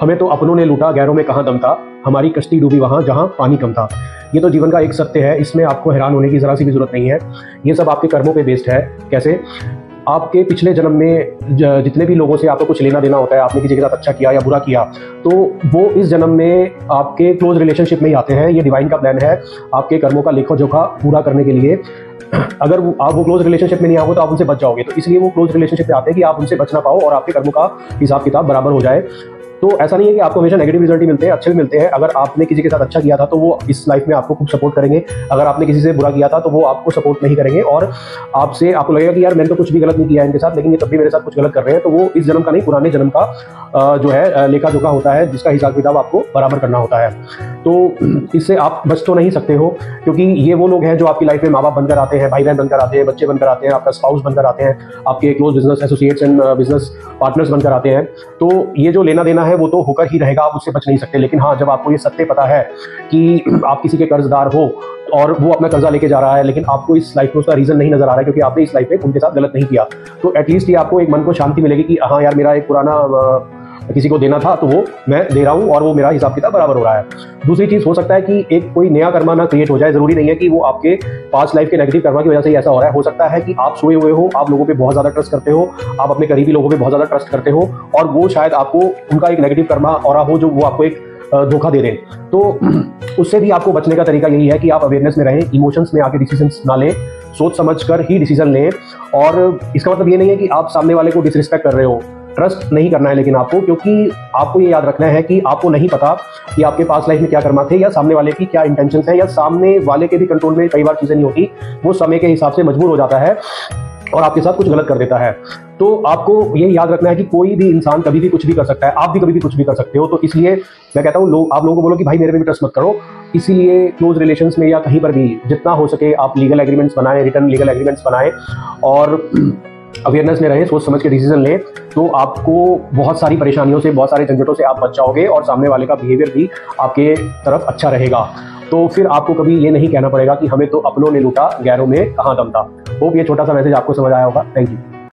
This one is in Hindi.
हमें तो अपनों ने लूटा, गैरों में कहाँ दम था, हमारी कश्ती डूबी वहाँ जहाँ पानी कम था। ये तो जीवन का एक सत्य है, इसमें आपको हैरान होने की ज़रा सी भी ज़रूरत नहीं है। ये सब आपके कर्मों पे बेस्ड है। कैसे? आपके पिछले जन्म में जितने भी लोगों से आपको कुछ लेना देना होता है, आपने किसी के साथ अच्छा किया या बुरा किया, तो वो इस जन्म में आपके क्लोज रिलेशनशिप में ही आते हैं। ये डिवाइन का प्लान है आपके कर्मों का लेखा जोखा पूरा करने के लिए। अगर आप वो क्लोज रिलेशनशिप में नहीं आओगे तो आप उनसे बच जाओगे, तो इसलिए वो क्लोज रिलेशनशिप में आते हैं कि आप उनसे बच ना पाओ और आपके कर्मों का हिसाब किताब बराबर हो जाए। तो ऐसा नहीं है कि आपको हमेशा नेगेटिव रिजल्ट ही मिलते हैं, अच्छे भी मिलते हैं। अगर आपने किसी के साथ अच्छा किया था तो वो इस लाइफ में आपको खूब सपोर्ट करेंगे। अगर आपने किसी से बुरा किया था तो वो आपको सपोर्ट नहीं करेंगे और आपको लगेगा कि यार मैंने तो कुछ भी गलत नहीं किया है इनके साथ, लेकिन ये तब भी मेरे साथ कुछ गलत कर रहे हैं। तो वो इस जन्म का नहीं, पुराने जन्म का जो है लेखा जोखा होता है, जिसका हिसाब किताब आपको बराबर करना होता है। तो इससे आप बच तो नहीं सकते हो, क्योंकि ये वो लोग हैं जो आपकी लाइफ में माँ बाप बनकर आते हैं, भाई बहन बनकर आते हैं, बच्चे बनकर आते हैं, आपका स्पाउस बनकर आते हैं, आपके close business associates and business partners बनकर आते हैं। तो ये जो लेना देना है वो तो होकर ही रहेगा, आप उससे बच नहीं सकते। लेकिन हाँ, जब आपको ये सत्य पता है कि आप किसी के कर्जदार हो और वो अपना कर्जा लेके जा रहा है, लेकिन आपको इस लाइफ में उसका रीजन नहीं नजर आ रहा है क्योंकि आपने इस लाइफ में उनके साथ गलत नहीं किया, तो एटलीस्ट ये आपको एक मन को शांति मिलेगी कि हाँ यार, मेरा एक पुराना किसी को देना था तो वो मैं दे रहा हूँ और वो मेरा हिसाब किताब बराबर हो रहा है। दूसरी चीज हो सकता है कि एक कोई नया कर्मा ना क्रिएट हो जाए। जरूरी नहीं है कि वो आपके पास्ट लाइफ के नेगेटिव कर्मा की वजह से ही ऐसा हो रहा है। हो सकता है कि आप सोए हुए हो, आप लोगों पे बहुत ज्यादा ट्रस्ट करते हो, आप अपने करीबी लोगों पे बहुत ज्यादा ट्रस्ट करते हो और वो शायद आपको उनका एक नेगेटिव कर्मा और हो जो वो आपको एक धोखा दे दें। तो उससे भी आपको बचने का तरीका यही है कि आप अवेयरनेस में रहें, इमोशंस में आके डिसीजंस ना लें, सोच समझ कर ही डिसीजन लें। और इसका मतलब ये नहीं है कि आप सामने वाले को डिसरिस्पेक्ट कर रहे हो, ट्रस्ट नहीं करना है लेकिन आपको, क्योंकि आपको ये याद रखना है कि आपको नहीं पता कि आपके पास लाइफ में क्या कर्मा थे या सामने वाले की क्या इंटेंशंस है, या सामने वाले के भी कंट्रोल में कई बार चीजें नहीं होती, वो समय के हिसाब से मजबूर हो जाता है और आपके साथ कुछ गलत कर देता है। तो आपको ये याद रखना है कि कोई भी इंसान कभी भी कुछ भी कर सकता है, आप भी कभी भी कुछ भी कर सकते हो। तो इसलिए मैं कहता हूँ आप लोगों को बोलो कि भाई मेरे पे भी ट्रस्ट मत करो। इसीलिए क्लोज रिलेशंस में या कहीं पर भी जितना हो सके आप लीगल एग्रीमेंट्स बनाएं, रिटर्न लीगल एग्रीमेंट्स बनाएं और अवेयरनेस में रहें, सोच समझ के डिसीजन लें। तो आपको बहुत सारी परेशानियों से, बहुत सारे झंझटों से आप बच जाओगे और सामने वाले का बिहेवियर भी आपके तरफ अच्छा रहेगा। तो फिर आपको कभी ये नहीं कहना पड़ेगा कि हमें तो अपनों ने लूटा, गैरों में कहाँ दम था। होप ये छोटा सा मैसेज आपको समझ आया होगा। Thank you.